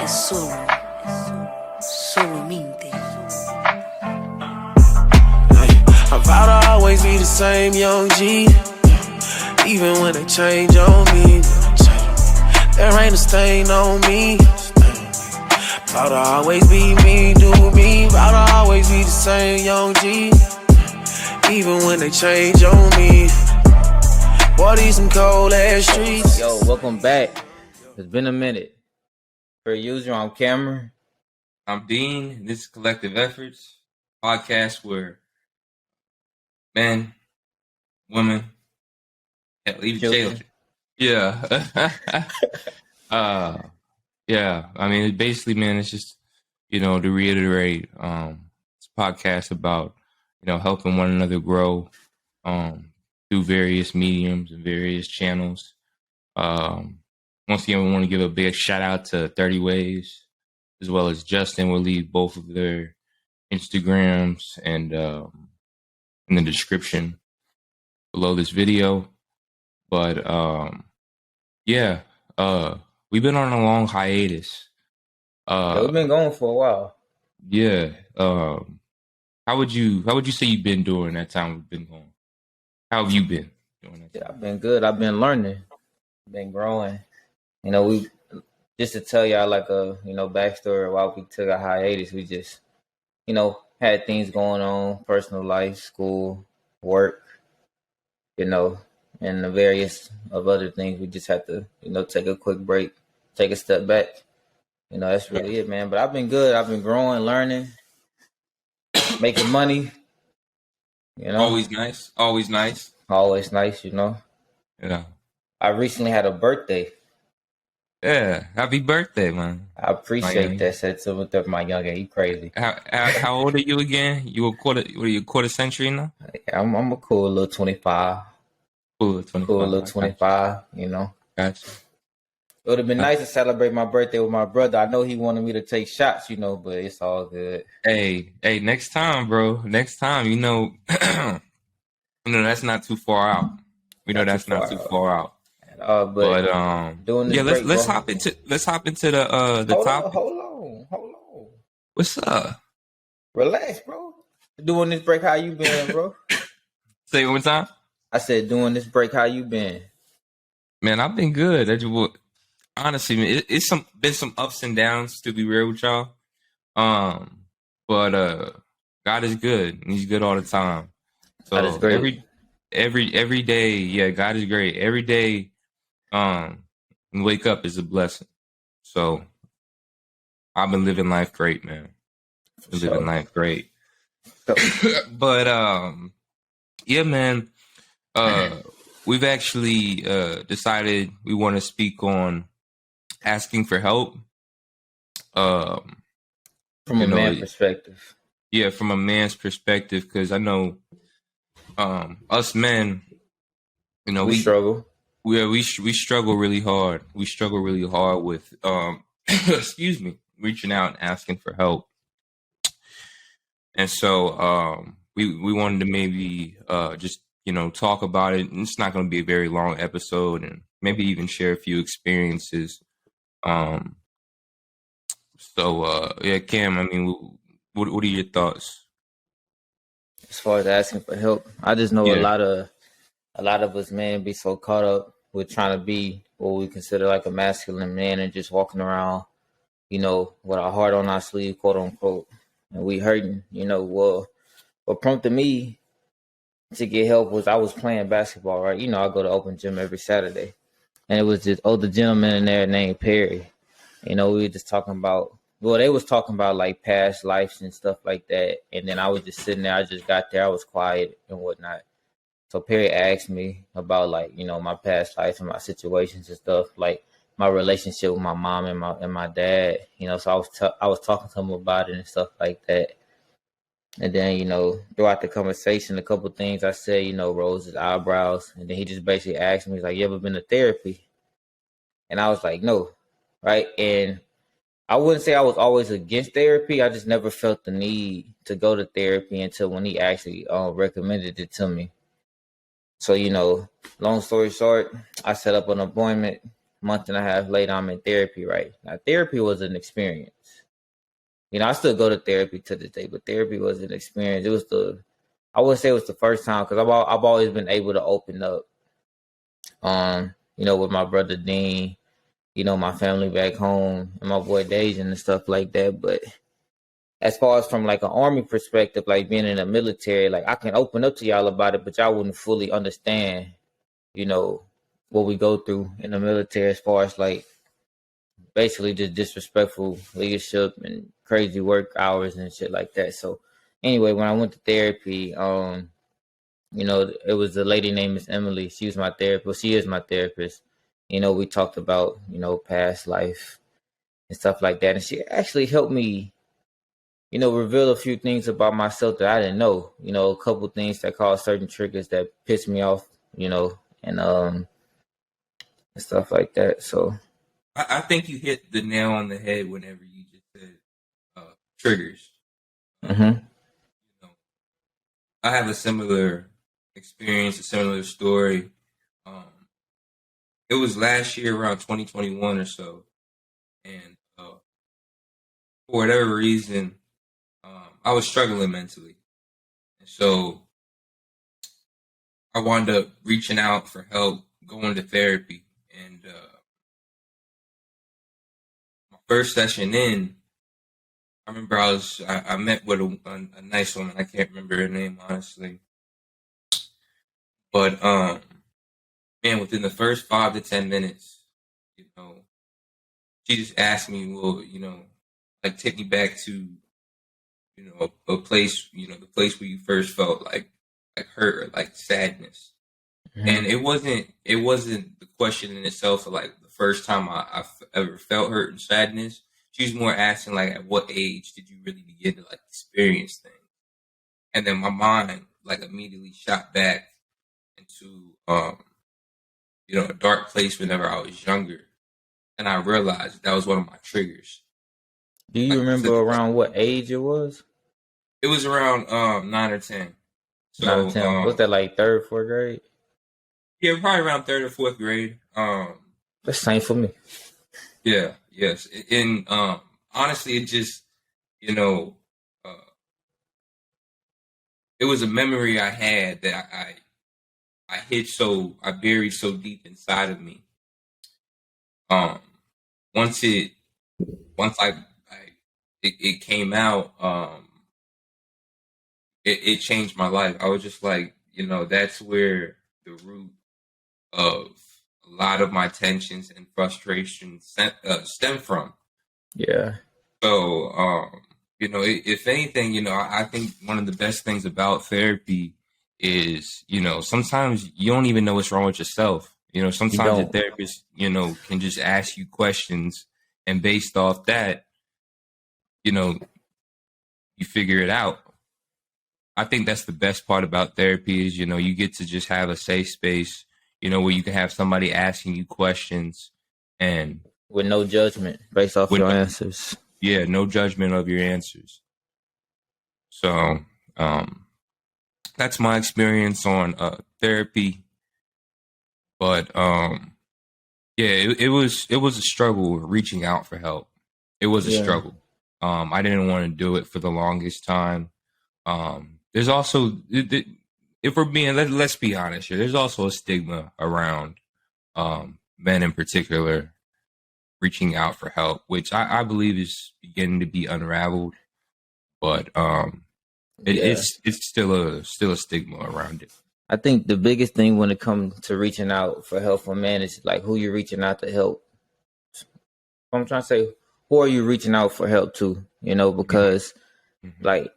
es solo mente. I'm proud to always be the same young G, even when they change on me. There ain't a stain on me. Proud to always be me, do me. Proud to always be the same young G, even when they change on me. Boy, these some cold ass streets. Yo, welcome back. It's been a minute. For user, I'm Cameron. I'm Dean. This is Kollective Efforts, podcast where men, women, even children. Yeah. Yeah. I mean, basically, man, it's just, to reiterate, it's a podcast about, helping one another grow through various mediums and various channels. Once again, we want to give a big shout out to 30 Ways, as well as Justin. We'll leave both of their Instagrams and in the description below this video. But we've been on a long hiatus. We've been going for a while. Yeah. How would you say you've been during that time we've been going? How have you been doing that? Yeah, I've been good. I've been learning. Been growing. We just to tell y'all like a backstory while we took a hiatus, we just had things going on, personal life, school, work, and the various of other things. We just had to take a quick break, take a step back. That's really it, man. But I've been good. I've been growing, learning, making money. Always nice. Always nice. Yeah. I recently had a birthday. Yeah, happy birthday, man. I appreciate that. Said something to my youngin. You crazy. How old are you again? You a quarter century now? I'm a cool little 25. Cool little 25. It Gotcha. would have been nice to celebrate my birthday with my brother. I know he wanted me to take shots, but it's all good. Hey, next time, bro. Next time, that's not too far out. That's not too far out. But doing this break, let's hop into the topic. Hold on. What's up? Relax, bro. Doing this break, how you been, bro? Say it one more time. I said, doing this break, how you been? Man, I've been good. Honestly, man, it's been some ups and downs, to be real with y'all. But God is good, and He's good all the time. So God is great. Every day, yeah, God is great. Every day, wake up is a blessing. So I've been living life great, man. Living life great. But yeah, man. We've actually decided we want to speak on asking for help. From a man's perspective. Yeah, from a man's perspective, because I know us men, we struggle. We struggle really hard. We struggle really hard with excuse me, reaching out and asking for help. And so we wanted to maybe just talk about it. And it's not going to be a very long episode, and maybe even share a few experiences. Yeah, Cam, I mean, what are your thoughts? As far as asking for help, I just know a lot of us men be so caught up with trying to be what we consider like a masculine man and just walking around, with our heart on our sleeve, quote unquote, and we hurting. What prompted me to get help was I was playing basketball, right? I go to open gym every Saturday, and it was this older gentleman in there named Perry. We were just talking about. Well, they was talking about like past lives and stuff like that. And then I was just sitting there. I just got there. I was quiet and whatnot. So Perry asked me about like, my past life and my situations and stuff, like my relationship with my mom and my dad, so I was talking to him about it and stuff like that. And then, throughout the conversation, a couple of things I said, rose his eyebrows. And then he just basically asked me, he's like, you ever been to therapy? And I was like, no. Right. And I wouldn't say I was always against therapy. I just never felt the need to go to therapy until when he actually recommended it to me. So, long story short, I set up an appointment month and a half later, I'm in therapy, right? Now, therapy was an experience. I still go to therapy to this day, but therapy was an experience. I would say it was the first time, because I've always been able to open up, with my brother Dean, my family back home, and my boy Dejan and stuff like that. But as far as from like an army perspective, like being in the military, like I can open up to y'all about it, but y'all wouldn't fully understand, what we go through in the military as far as like basically just disrespectful leadership and crazy work hours and shit like that. So anyway, when I went to therapy, it was a lady named Miss Emily. She was my therapist. Well, she is my therapist. We talked about, past life and stuff like that. And she actually helped me, reveal a few things about myself that I didn't know. A couple things that caused certain triggers that pissed me off, and stuff like that. So I think you hit the nail on the head whenever you just said triggers. Mm-hmm. I have a similar experience, a similar story. It was last year around 2021 or so, and for whatever reason, I was struggling mentally, and so I wound up reaching out for help, going to therapy, and my first session in, I remember I met with a nice woman. I can't remember her name honestly, but man, within the first 5 to 10 minutes, she just asked me, well, like take me back to, a place, the place where you first felt like hurt or like sadness. Mm-hmm. And it wasn't the question in itself of like the first time I ever felt hurt and sadness. She was more asking like, at what age did you really begin to like experience things? And then my mind like immediately shot back into, a dark place whenever I was younger. And I realized that was one of my triggers. Do you remember around what age it was? It was around 9 or 10. So 9 or 10. Was that like 3rd, 4th grade? Yeah, probably around 3rd or 4th grade. That's the same for me. Yeah, yes. And honestly, it just, it was a memory I had that I buried so deep inside of me. Once it came out, it changed my life. I was just like, that's where the root of a lot of my tensions and frustrations stem from. Yeah. So, if anything, I think one of the best things about therapy is, sometimes you don't even know what's wrong with yourself. Sometimes a therapist, can just ask you questions, and based off that, you figure it out. I think that's the best part about therapy is, you get to just have a safe space, where you can have somebody asking you questions and with no judgment based off your answers. Yeah, no judgment of your answers. So, that's my experience on therapy. But it was a struggle reaching out for help. It was a struggle. I didn't want to do it for the longest time. There's also, if we're being, let's be honest here, there's also a stigma around men in particular reaching out for help, which I believe is beginning to be unraveled. But it's still a stigma around it. I think the biggest thing when it comes to reaching out for help for men is like who you're reaching out to help. I'm trying to say, who are you reaching out for help to? Because like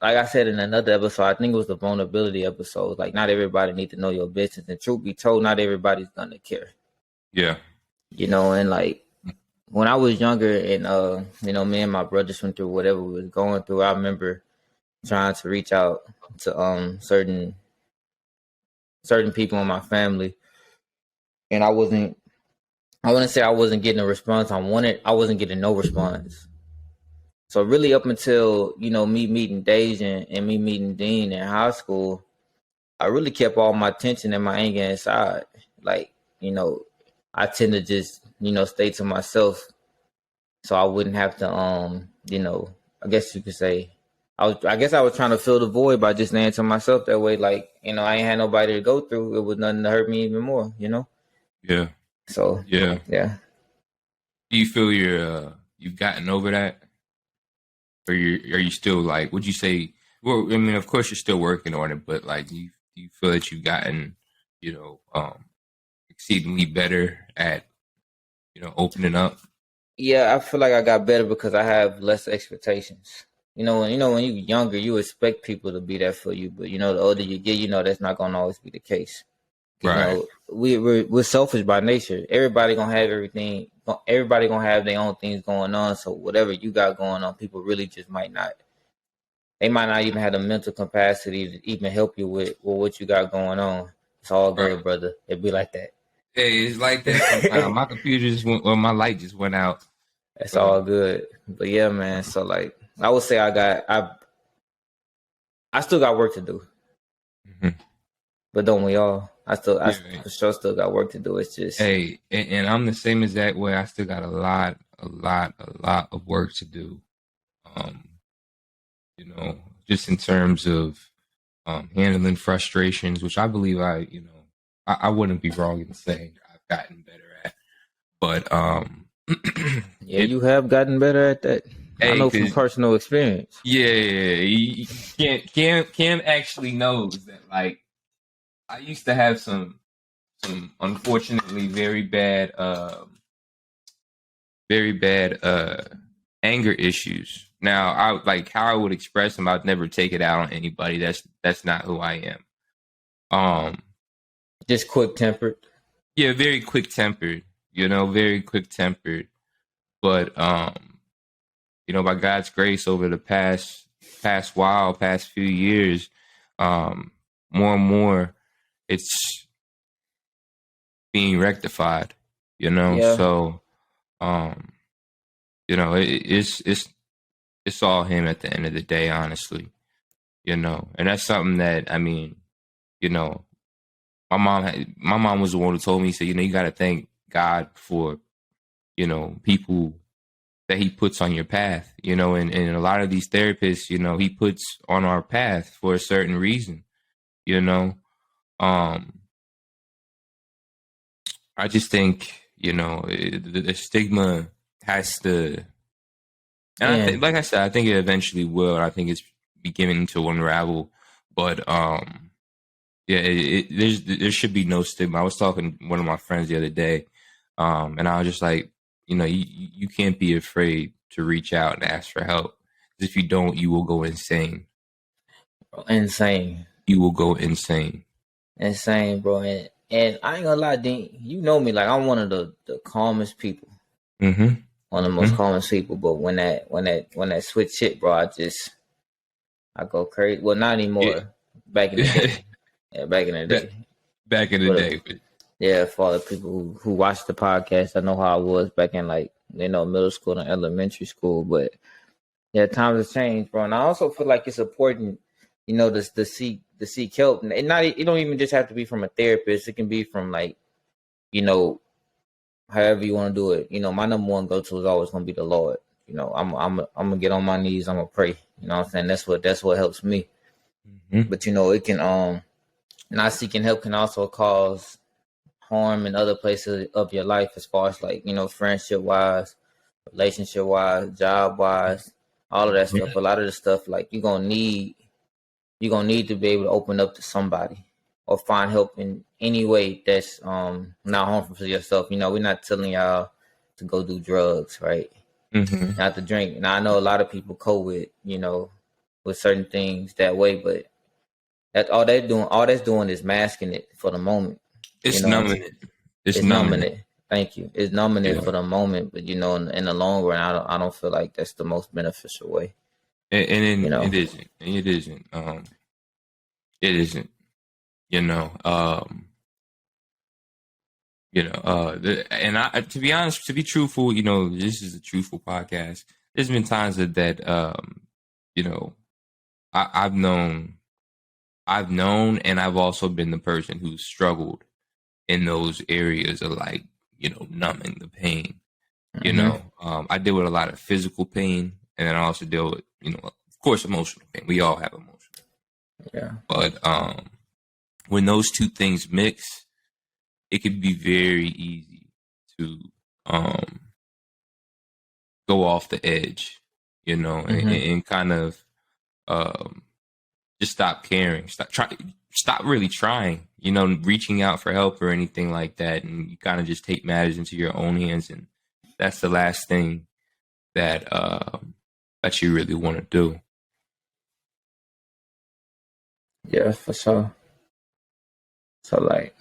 I said in another episode, I think it was the vulnerability episode. Like not everybody needs to know your business, and truth be told, not everybody's gonna care. Yeah. And like when I was younger, and me and my brothers went through whatever we was going through. I remember trying to reach out to certain people in my family, and I wouldn't say I wasn't getting a response I wanted. I wasn't getting no response. So really up until, me meeting Dejan and me meeting Dean in high school, I really kept all my tension and my anger inside. Like, I tend to just, stay to myself so I wouldn't have to, I guess you could say, I guess I was trying to fill the void by just staying to myself that way. Like, I ain't had nobody to go through. It was nothing to hurt me even more, Yeah. So, Yeah. yeah. Do you feel you've gotten over that? Or are you still like, would you say, well, I mean, of course you're still working on it, but like, do you feel that you've gotten, exceedingly better at, opening up? Yeah, I feel like I got better because I have less expectations. When you're younger, you expect people to be there for you, but the older you get, that's not gonna always be the case. Right. We're selfish by nature. Everybody gonna have everything. Everybody gonna have their own things going on. So whatever you got going on, people really just might not. They might not even have the mental capacity to even help you with what you got going on. It's all good, Right. brother. It'd be like that. Hey, it's like that sometimes. My computer just went, or my light just went out. It's all good. But yeah, man. So like, I would say I still got work to do. Mm-hmm. But don't we all? I for sure still got work to do. It's just, hey, and I'm the same exact way. I still got a lot of work to do. Just in terms of handling frustrations, which I believe I wouldn't be wrong in saying I've gotten better at. But yeah, you have gotten better at that. Hey, I know from personal experience. Yeah, Cam actually knows that. Like, I used to have some unfortunately very bad anger issues. Now, I like how I would express them. I'd never take it out on anybody. That's not who I am. Just quick tempered. Yeah, very quick tempered. Very quick tempered. But by God's grace, over the past few years, more and more, it's being rectified. Yeah. So, it's all him at the end of the day, honestly. And that's something that, I mean, my mom was the one who told me, so you got to thank God for, people that he puts on your path, and a lot of these therapists, he puts on our path for a certain reason, I just think, the stigma has to, and I think, like I said, I think it eventually will. I think it's beginning to unravel, but there should be no stigma. I was talking to one of my friends the other day, and I was just like, you can't be afraid to reach out and ask for help. Because if you don't, you will go insane. Insane. You will go insane. Insane, bro. And I ain't gonna lie, Dean. You know me, like I'm one of the calmest people. Mm-hmm. One of the most calmest people. But when that switch hit, bro, I go crazy. Well, not anymore. Yeah. Back in the day. Yeah, back in the day. Back in the day. Yeah, for all the people who watch the podcast, I know how I was back in middle school and elementary school. But yeah, times have changed, bro. And I also feel like it's important, to seek help. And it don't even just have to be from a therapist. It can be from however you want to do it. My number one go-to is always gonna be the Lord. I'm gonna get on my knees. I'm gonna pray. You know what I'm saying? That's what helps me. Mm-hmm. But it can not seeking help can also cause harm in other places of your life, as far as friendship wise, relationship wise, job wise, all of that stuff. A lot of the stuff you're gonna need to be able to open up to somebody or find help in any way that's not harmful for yourself. We're not telling y'all to go do drugs, right? Mm-hmm. Not to drink. Now I know a lot of people cope with with certain things that way, but that's all that's doing is masking it for the moment. It's numbing it. It's numbing it. Thank you. It's numbing it for the moment, but in the long run, I don't feel like that's the most beneficial way. And it isn't. It isn't. It isn't. And to be honest, to be truthful, this is a truthful podcast. There's been times that I've known, and I've also been the person who's struggled in those areas of numbing the pain. I deal with a lot of physical pain, and then I also deal with, of course, emotional pain. We all have emotional. Yeah. But when those two things mix, it could be very easy to go off the edge, and kind of just stop caring, stop really trying, reaching out for help or anything like that, and you kind of just take matters into your own hands, and that's the last thing that you really want to do. Yeah, for sure. So, like,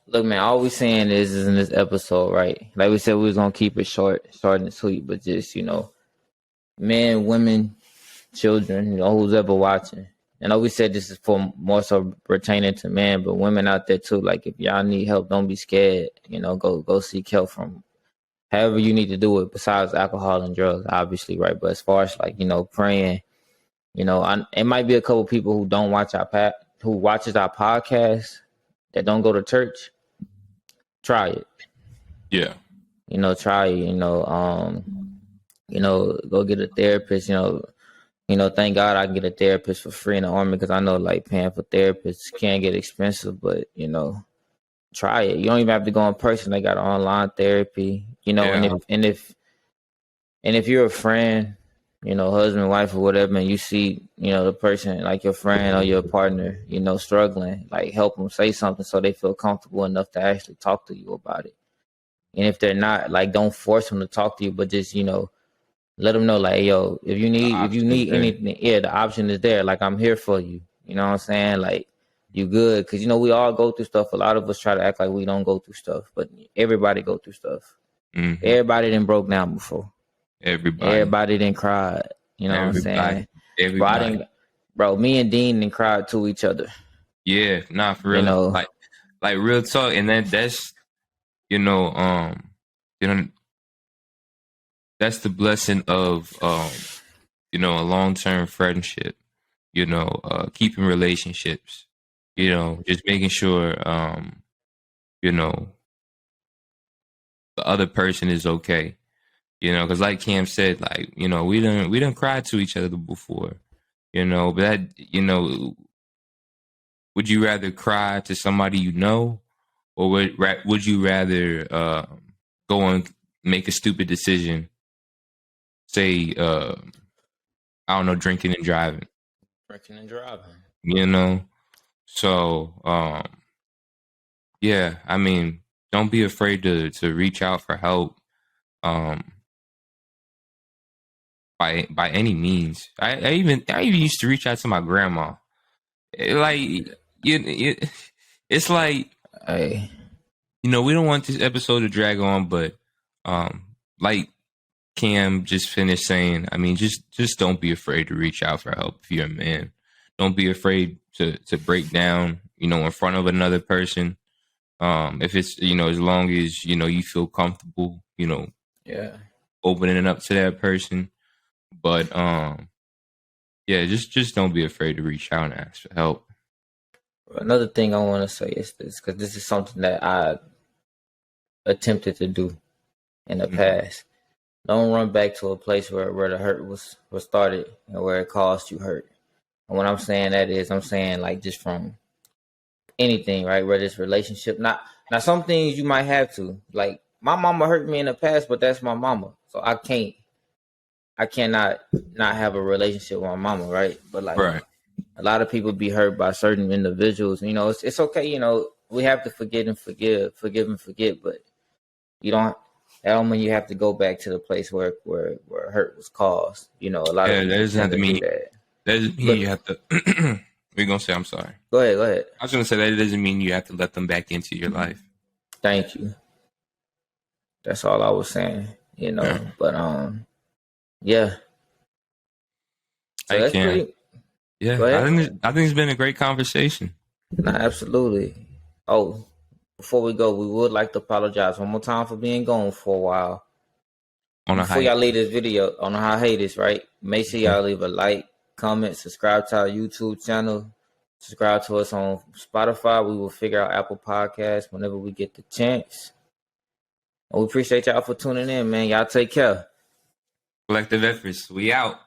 look, man, all we saying is in this episode, right? Like we said, we was gonna keep it short and sweet, but just, men, women, children, who's ever watching. I know we said this is for more so pertaining to men, but women out there too. Like, if y'all need help, don't be scared. Go seek help from however you need to do it, besides alcohol and drugs, obviously, right? But as far as praying, it might be a couple people who don't watch who watches our podcast that don't go to church. Try it. Yeah. Try it. Go get a therapist. Thank God I can get a therapist for free in the Army, because I know like paying for therapists can get expensive, but try it. You don't even have to go in person. They got online therapy. Yeah. And if you're a friend, husband, wife, or whatever, and you see, the person, like your friend or your partner, struggling, like help them, say something so they feel comfortable enough to actually talk to you about it. And if they're not, like, don't force them to talk to you, but just, let them know, like, yo, if you need anything, yeah, the option is there. Like, I'm here for you. You know what I'm saying? Like, you good. Because, we all go through stuff. A lot of us try to act like we don't go through stuff, but everybody go through stuff. Mm-hmm. Everybody done broke down before. Everybody didn't cry. You know what I'm saying? Everybody. Bro, me and Dean didn't cry to each other. Yeah, nah, for real. Like real talk. And that's, that's the blessing of, a long-term friendship, keeping relationships, just making sure, the other person is okay. Because like Cam said, like, we didn't cry to each other before, but that, would you rather cry to somebody or would you rather go and make a stupid decision, say, I don't know, drinking and driving? So, yeah, I mean, don't be afraid to reach out for help. By any means. I even used to reach out to my grandma. It's like, hey, we don't want this episode to drag on, but like Cam just finished saying, I mean, just don't be afraid to reach out for help if you're a man. Don't be afraid to break down, in front of another person. If it's, as long as, you feel comfortable, yeah, opening it up to that person. But yeah, just don't be afraid to reach out and ask for help. Another thing I want to say is this, because this is something that I attempted to do in the past. Don't run back to a place where the hurt was started and where it caused you hurt. And what I'm saying that is, I'm saying like just from anything, right? Whether it's relationship, now some things you might have to. Like, my mama hurt me in the past, but that's my mama, so I cannot not have a relationship with my mama, right? But like, right. A lot of people be hurt by certain individuals. It's okay. We have to forget and forgive and forget, but that don't mean you have to go back to the place where hurt was caused. A lot of people that doesn't have to mean that. That doesn't mean you have to. We're gonna say, I'm sorry. Go ahead. I was gonna say that doesn't mean you have to let them back into your life. Thank you. That's all I was saying. Yeah. But yeah. So that's pretty. Yeah, I think it's been a great conversation. Nah, absolutely. Oh, before we go, we would like to apologize one more time for being gone for a while. Before y'all leave this video on a hiatus, right? Make sure y'all leave a like, comment, subscribe to our YouTube channel, subscribe to us on Spotify. We will figure out Apple Podcasts whenever we get the chance. We appreciate y'all for tuning in, man. Y'all take care. Kollective Efforts. We out.